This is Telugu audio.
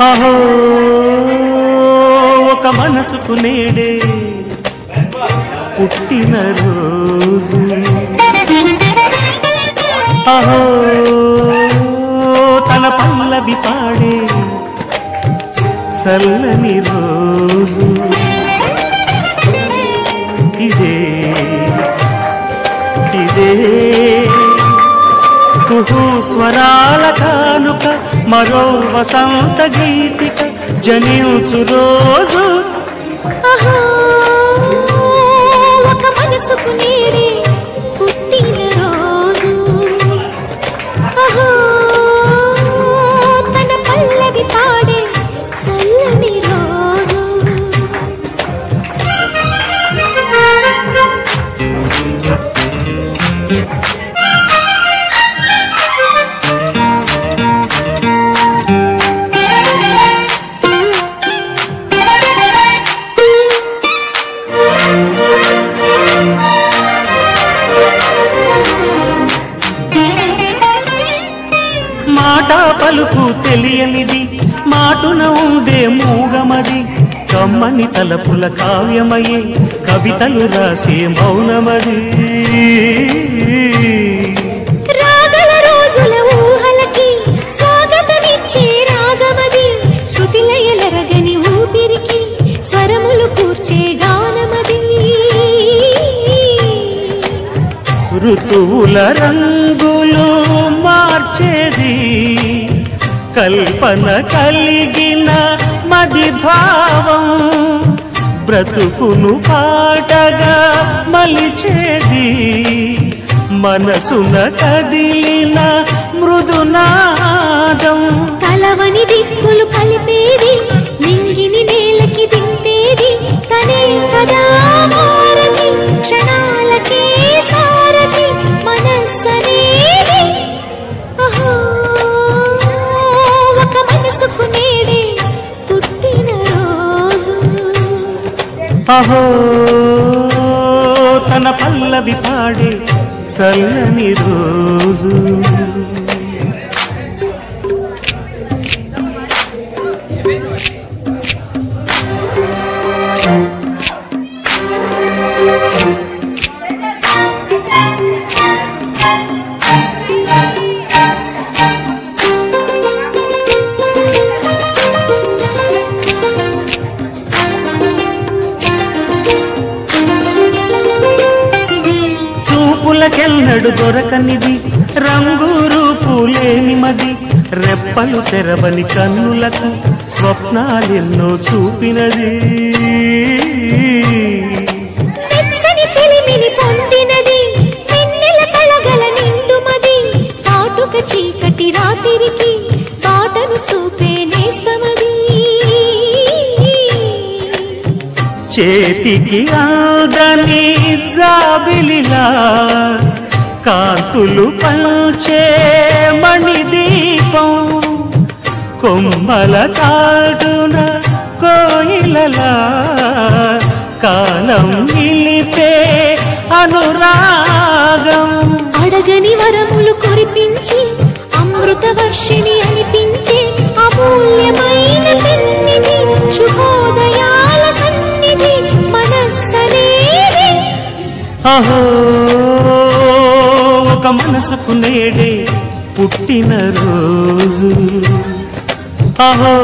అహో ఒక మనసుకు నేడే పుట్టిన రోజు అహో తన పల్లవి పాడే చల్లని రోజు ఇదే ఇదే కుహు స్వరాల కానుక మరో వసంత గీతిక జనించు రోజు ఒక మనసుకు నేడే పుట్టిన రోజు తన పల్లవి పాడే చల్లని రోజు మాట పలుకు తెలియనిది మాటున ఉండే మూగమది కమ్మని తలపుల కావ్యమయే కవితలు రాసే మౌనమది రాగల రోజుల ఊహలకి స్వాగతమిచ్చే రాగమది శృతిలయలరగని ఊపిరికి స్వరములు కూర్చే గానమది ఋతువుల రంగులు మార్చేది కల్పన కలిగిన మది భావం బ్రతుకును పాటగా మలిచేది మనసున కదిలిన మృదునాదం కలవని దిక్కులు కలిపేది నింగిని నేలకి దింపేది తనే కదా మారది క్షణాలకే సారథి మనస్సనేది అహో ఒక మనసుకు నేడే పుట్టిన రోజు అహో తన పల్లవి పాడే చల్లని రోజు చూపులకెన్నడు దొరకనిది రంగు రూపు లేని మది రెప్పలు తెరవని కన్నులకు స్వప్నాలెన్నో చూపినది వెచ్చని చెలిమిని పొందినది వెన్నెల కళగల నిండుమది కాటుక చీకటి రాత్రికి బాటను చూపే నేస్తమది చేతికి ఆదని జాబిలిలా కాంతులు పంచే మణిదీపం కొమ్మల చాటున కోయిలలా కాలం నిలిపే అనురాగం అడగని వరములు కురిపించి అమృత వర్షిణి అనిపించే అమూల్యమైన పెన్నిధి శుభోదయాల సన్నిధి మనస్సనేది అహో ఒక మనసుకు నేడే పుట్టిన రోజు అహో